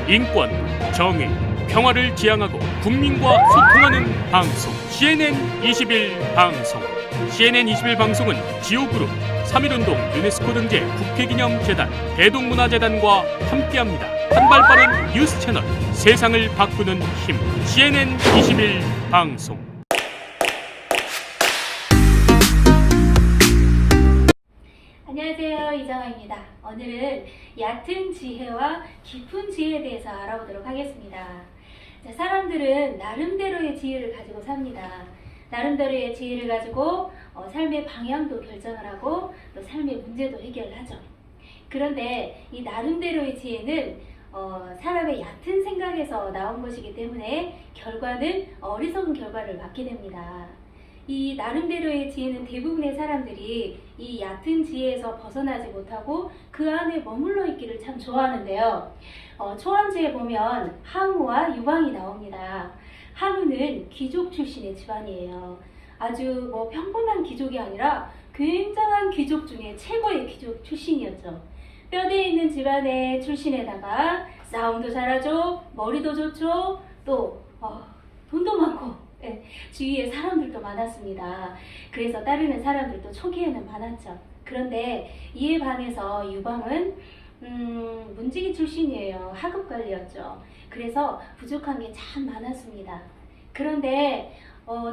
인권, 정의, 평화를 지향하고 국민과 소통하는 방송 CNN 21 방송. CNN 21 방송은 지오그룹, 3.1운동 유네스코 등재 국회기념재단, 대동문화재단과 함께합니다. 한발 빠른 뉴스 채널, 세상을 바꾸는 힘. CNN 21 방송. 안녕하세요, 이정아입니다. 오늘은 얕은 지혜와 깊은 지혜에 대해서 알아보도록 하겠습니다. 자, 사람들은 나름대로의 지혜를 가지고 삽니다. 나름대로의 지혜를 가지고 삶의 방향도 결정을 하고 또 삶의 문제도 해결을 하죠. 그런데 이 나름대로의 지혜는 사람의 얕은 생각에서 나온 것이기 때문에 결과는 어리석은 결과를 맞게 됩니다. 이 나름대로의 지혜는 대부분의 사람들이 이 얕은 지혜에서 벗어나지 못하고 그 안에 머물러 있기를 참 좋아하는데요. 초안지에 보면 항우와 유방이 나옵니다. 항우는 귀족 출신의 집안이에요. 아주 평범한 귀족이 아니라 굉장한 귀족 중에 최고의 귀족 출신이었죠. 뼈대 있는 집안의 출신에다가 싸움도 잘하죠, 머리도 좋죠, 또 돈도 많고 주위에 사람들도 많았습니다. 그래서 따르는 사람들도 초기에는 많았죠. 그런데 이에 반해서 유방은 문지기 출신이에요. 하급관리였죠. 그래서 부족한 게 참 많았습니다. 그런데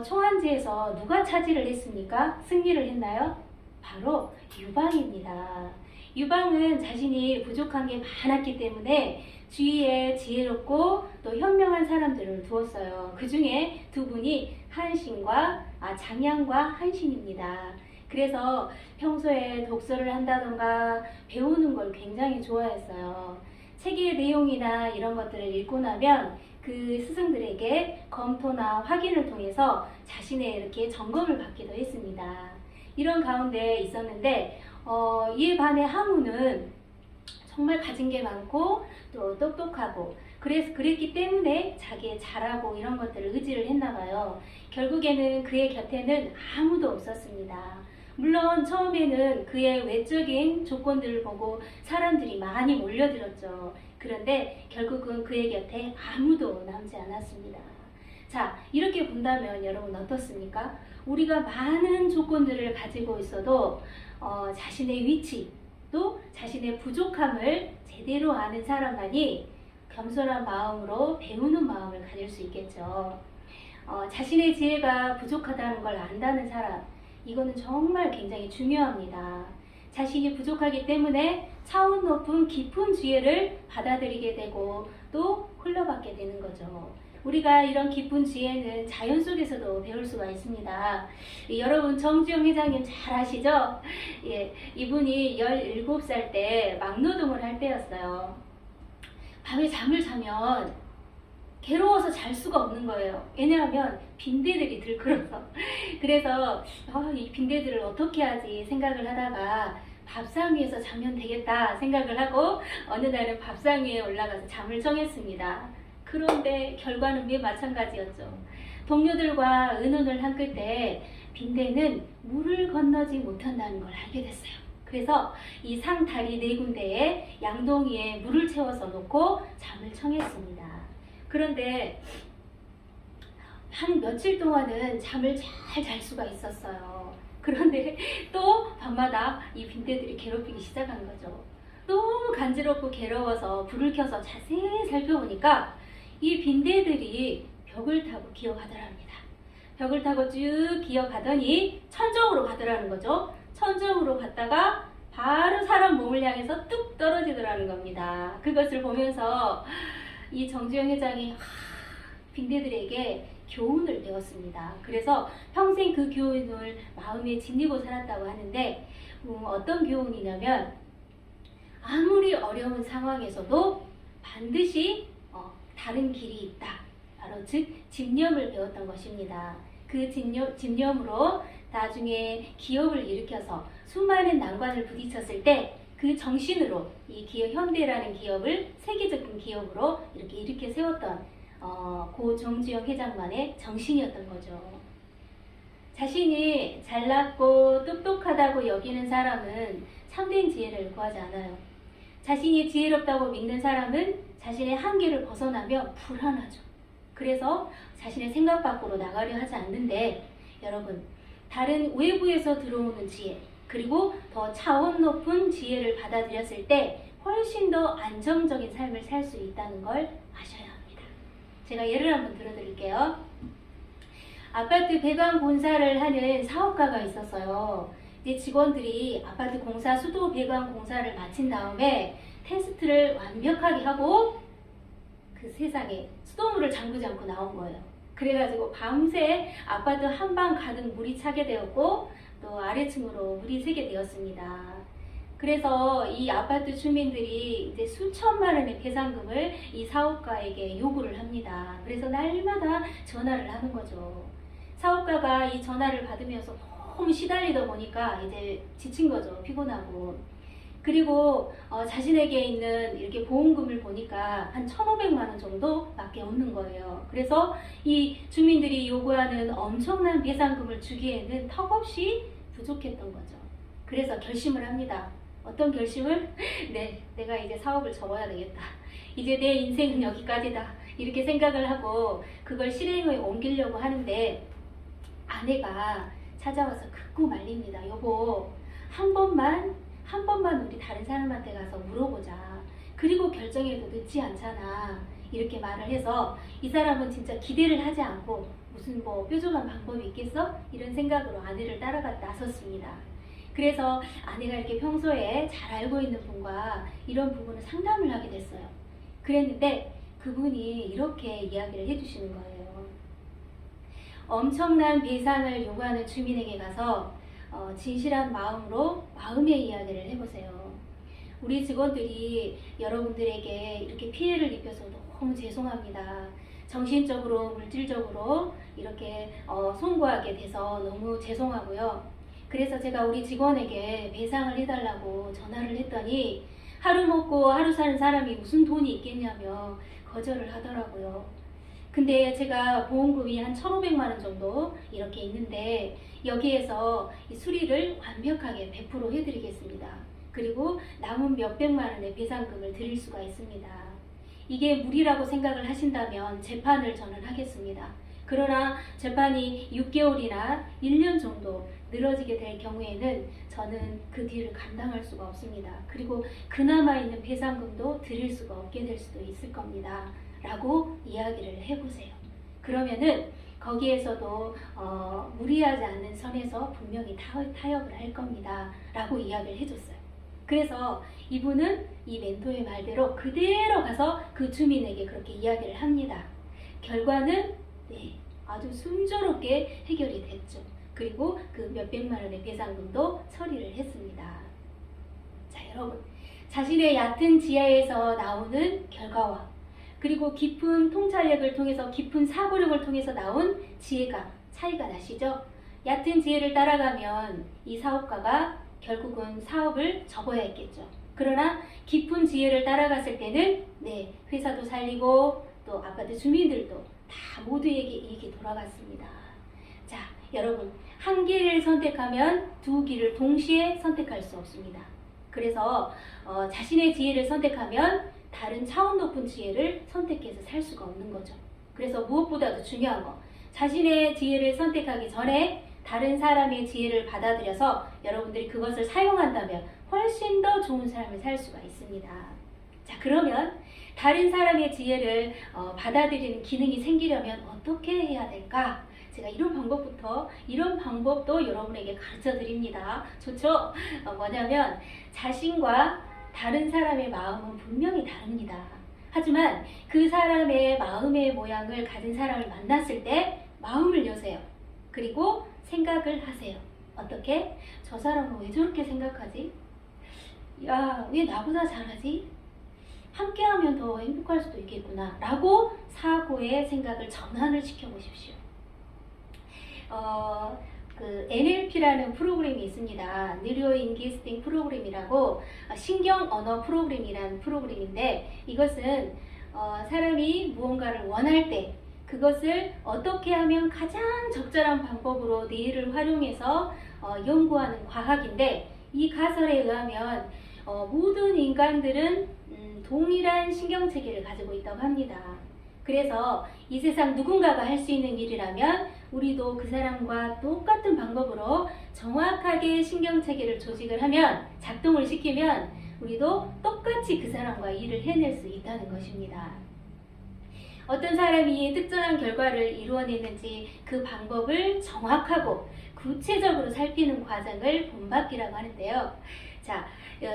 초안지에서 누가 차지를 했습니까? 승리를 했나요? 바로 유방입니다. 유방은 자신이 부족한 게 많았기 때문에 주위에 지혜롭고 또 현명한 사람들을 두었어요. 그 중에 두 분이 장양과 한신입니다. 그래서 평소에 독서를 한다던가 배우는 걸 굉장히 좋아했어요. 책의 내용이나 이런 것들을 읽고 나면 그 스승들에게 검토나 확인을 통해서 자신의 이렇게 점검을 받기도 했습니다. 이런 가운데 있었는데 이에 반해 항우는 정말 가진 게 많고 또 똑똑하고 그랬기 때문에 자기의 잘하고 이런 것들을 의지를 했나 봐요. 결국에는 그의 곁에는 아무도 없었습니다. 물론 처음에는 그의 외적인 조건들을 보고 사람들이 많이 몰려들었죠. 그런데 결국은 그의 곁에 아무도 남지 않았습니다. 자, 이렇게 본다면 여러분 어떻습니까? 우리가 많은 조건들을 가지고 있어도 자신의 위치 또 자신의 부족함을 제대로 아는 사람만이 겸손한 마음으로 배우는 마음을 가질 수 있겠죠. 자신의 지혜가 부족하다는 걸 안다는 사람, 이거는 정말 굉장히 중요합니다. 자신이 부족하기 때문에 차원 높은 깊은 지혜를 받아들이게 되고 또 흘러받게 되는 거죠. 우리가 이런 깊은 지혜는 자연 속에서도 배울 수가 있습니다. 여러분 정주영 회장님 잘 아시죠? 예, 이분이 17살 때 막노동을 할 때였어요. 밤에 잠을 자면 괴로워서 잘 수가 없는 거예요. 왜냐하면 빈대들이 들끓어서. 그래서 이 빈대들을 어떻게 하지 생각을 하다가 밥상 위에서 자면 되겠다 생각을 하고 어느 날은 밥상 위에 올라가서 잠을 청했습니다. 그런데 결과는 매우 마찬가지였죠. 동료들과 의논을 한 끝에 빈대는 물을 건너지 못한다는 걸 알게 됐어요. 그래서 이 상다리 4군데에 양동이에 물을 채워서 놓고 잠을 청했습니다. 그런데 한 며칠 동안은 잠을 잘 잘 수가 있었어요. 그런데 또 밤마다 이 빈대들이 괴롭히기 시작한 거죠. 너무 간지럽고 괴로워서 불을 켜서 자세히 살펴보니까 이 빈대들이 벽을 타고 기어가더랍니다. 벽을 타고 쭉 기어가더니 천정으로 가더라는 거죠. 천정으로 갔다가 바로 사람 몸을 향해서 뚝 떨어지더라는 겁니다. 그것을 보면서 이 정주영 회장이 빈대들에게 교훈을 배웠습니다. 그래서 평생 그 교훈을 마음에 지니고 살았다고 하는데 어떤 교훈이냐면 아무리 어려운 상황에서도 반드시 다른 길이 있다. 바로 즉 집념을 배웠던 것입니다. 그 집념으로 나중에 기업을 일으켜서 수많은 난관을 부딪혔을 때 그 정신으로 이 기업 현대라는 기업을 세계적인 기업으로 이렇게 일으켜 세웠던 고 정주영 회장만의 정신이었던 거죠. 자신이 잘났고 똑똑하다고 여기는 사람은 참된 지혜를 구하지 않아요. 자신이 지혜롭다고 믿는 사람은 자신의 한계를 벗어나면 불안하죠. 그래서 자신의 생각 밖으로 나가려 하지 않는데, 여러분, 다른 외부에서 들어오는 지혜, 그리고 더 차원 높은 지혜를 받아들였을 때 훨씬 더 안정적인 삶을 살 수 있다는 걸 아셔야 합니다. 제가 예를 한번 들어드릴게요. 아파트 배관 공사를 하는 사업가가 있었어요. 이제 직원들이 아파트 공사 수도 배관 공사를 마친 다음에 테스트를 완벽하게 하고 그 세상에 수돗물을 잠그지 않고 나온 거예요. 그래가지고 밤새 아파트 한방 가득 물이 차게 되었고 또 아래층으로 물이 새게 되었습니다. 그래서 이 아파트 주민들이 이제 수천만 원의 배상금을 이 사업가에게 요구를 합니다. 그래서 날마다 전화를 하는 거죠. 사업가가 이 전화를 받으면서 너무 시달리다 보니까 이제 지친 거죠. 피곤하고. 그리고 자신에게 있는 이렇게 보험금을 보니까 한 1,500만 원 정도밖에 없는 거예요. 그래서 이 주민들이 요구하는 엄청난 배상금을 주기에는 턱없이 부족했던 거죠. 그래서 결심을 합니다. 어떤 결심을? 네, 내가 이제 사업을 접어야 되겠다. 이제 내 인생은 여기까지다. 이렇게 생각을 하고 그걸 실행에 옮기려고 하는데 아내가 찾아와서 극구 말립니다. 여보, 한 번만 우리 다른 사람한테 가서 물어보자. 그리고 결정해도 늦지 않잖아. 이렇게 말을 해서 이 사람은 진짜 기대를 하지 않고 무슨 뭐 뾰족한 방법이 있겠어? 이런 생각으로 아내를 따라가 나섰습니다. 그래서 아내가 이렇게 평소에 잘 알고 있는 분과 이런 부분을 상담을 하게 됐어요. 그랬는데 그분이 이렇게 이야기를 해주시는 거예요. 엄청난 배상을 요구하는 주민에게 가서 진실한 마음으로 마음의 이야기를 해보세요. 우리 직원들이 여러분들에게 이렇게 피해를 입혀서 너무 죄송합니다. 정신적으로, 물질적으로 이렇게 송구하게 돼서 너무 죄송하고요. 그래서 제가 우리 직원에게 배상을 해달라고 전화를 했더니 하루 먹고 하루 사는 사람이 무슨 돈이 있겠냐며 거절을 하더라고요. 근데 제가 보험금이 한 1,500만 원 정도 이렇게 있는데 여기에서 이 수리를 완벽하게 100% 해드리겠습니다. 그리고 남은 몇백만 원의 배상금을 드릴 수가 있습니다. 이게 무리라고 생각을 하신다면 재판을 저는 하겠습니다. 그러나 재판이 6개월이나 1년 정도 늘어지게 될 경우에는 저는 그 뒤를 감당할 수가 없습니다. 그리고 그나마 있는 배상금도 드릴 수가 없게 될 수도 있을 겁니다. 라고 이야기를 해보세요. 그러면은 거기에서도 무리하지 않는 선에서 분명히 타협을 할 겁니다. 라고 이야기를 해줬어요. 그래서 이분은 이 멘토의 말대로 그대로 가서 그 주민에게 그렇게 이야기를 합니다. 결과는 네, 아주 순조롭게 해결이 됐죠. 그리고 그 몇백만 원의 배상금도 처리를 했습니다. 자, 여러분, 자신의 얕은 지하에서 나오는 결과와 그리고 깊은 통찰력을 통해서 깊은 사고력을 통해서 나온 지혜가 차이가 나시죠? 얕은 지혜를 따라가면 이 사업가가 결국은 사업을 접어야 했겠죠. 그러나 깊은 지혜를 따라갔을 때는 네, 회사도 살리고 또 아파트 주민들도 다 모두에게 이익이 돌아갔습니다. 자, 여러분, 한 길을 선택하면 두 길을 동시에 선택할 수 없습니다. 그래서 자신의 지혜를 선택하면 다른 차원 높은 지혜를 선택해서 살 수가 없는 거죠. 그래서 무엇보다도 중요한 거, 자신의 지혜를 선택하기 전에 다른 사람의 지혜를 받아들여서 여러분들이 그것을 사용한다면 훨씬 더 좋은 삶을 살 수가 있습니다. 자, 그러면 다른 사람의 지혜를 받아들이는 기능이 생기려면 어떻게 해야 될까? 제가 이런 방법도 여러분에게 가르쳐 드립니다. 좋죠? 뭐냐면 자신과 다른 사람의 마음은 분명히 다릅니다. 하지만 그 사람의 마음의 모양을 가진 사람을 만났을 때 마음을 여세요. 그리고 생각을 하세요. 어떻게? 저 사람은 왜 저렇게 생각하지? 야, 왜 나보다 잘하지? 함께하면 더 행복할 수도 있겠구나 라고 사고의 생각을 전환을 시켜보십시오. 그 NLP라는 프로그램이 있습니다. 뉴로잉귀스팅 프로그램이라고 신경 언어 프로그램이라는 프로그램인데 이것은 사람이 무언가를 원할 때 그것을 어떻게 하면 가장 적절한 방법으로 뇌를 활용해서 연구하는 과학인데 이 가설에 의하면 모든 인간들은 동일한 신경체계를 가지고 있다고 합니다. 그래서 이 세상 누군가가 할 수 있는 일이라면 우리도 그 사람과 똑같은 방법으로 정확하게 신경체계를 조직을 하면, 작동을 시키면 우리도 똑같이 그 사람과 일을 해낼 수 있다는 것입니다. 어떤 사람이 특정한 결과를 이루어내는지 그 방법을 정확하고 구체적으로 살피는 과정을 본받기라고 하는데요. 자,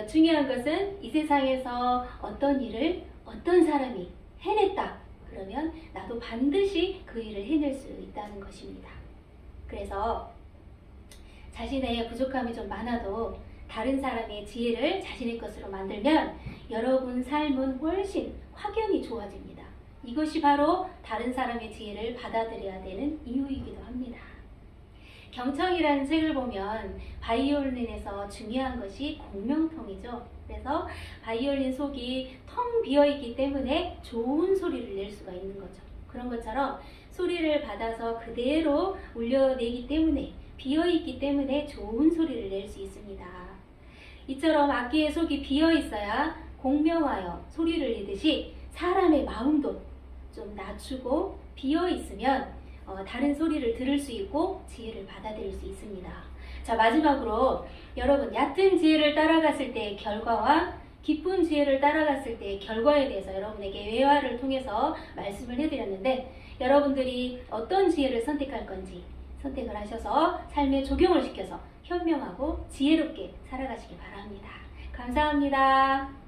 중요한 것은 이 세상에서 어떤 일을 어떤 사람이 해냈다. 그러면 나도 반드시 그 일을 해낼 수 있다는 것입니다. 그래서 자신의 부족함이 좀 많아도 다른 사람의 지혜를 자신의 것으로 만들면 여러분 삶은 훨씬 확연히 좋아집니다. 이것이 바로 다른 사람의 지혜를 받아들여야 되는 이유이기도 합니다. 경청이라는 책을 보면 바이올린에서 중요한 것이 공명통이죠. 그래서 바이올린 속이 텅 비어있기 때문에 좋은 소리를 낼 수가 있는 거죠. 그런 것처럼 소리를 받아서 그대로 울려내기 때문에, 비어있기 때문에 좋은 소리를 낼 수 있습니다. 이처럼 악기의 속이 비어있어야 공명하여 소리를 내듯이 사람의 마음도 좀 낮추고 비어있으면 다른 소리를 들을 수 있고 지혜를 받아들일 수 있습니다. 자, 마지막으로 여러분, 얕은 지혜를 따라갔을 때의 결과와 깊은 지혜를 따라갔을 때의 결과에 대해서 여러분에게 회화를 통해서 말씀을 해드렸는데, 여러분들이 어떤 지혜를 선택할 건지 선택을 하셔서 삶에 적용을 시켜서 현명하고 지혜롭게 살아가시기 바랍니다. 감사합니다.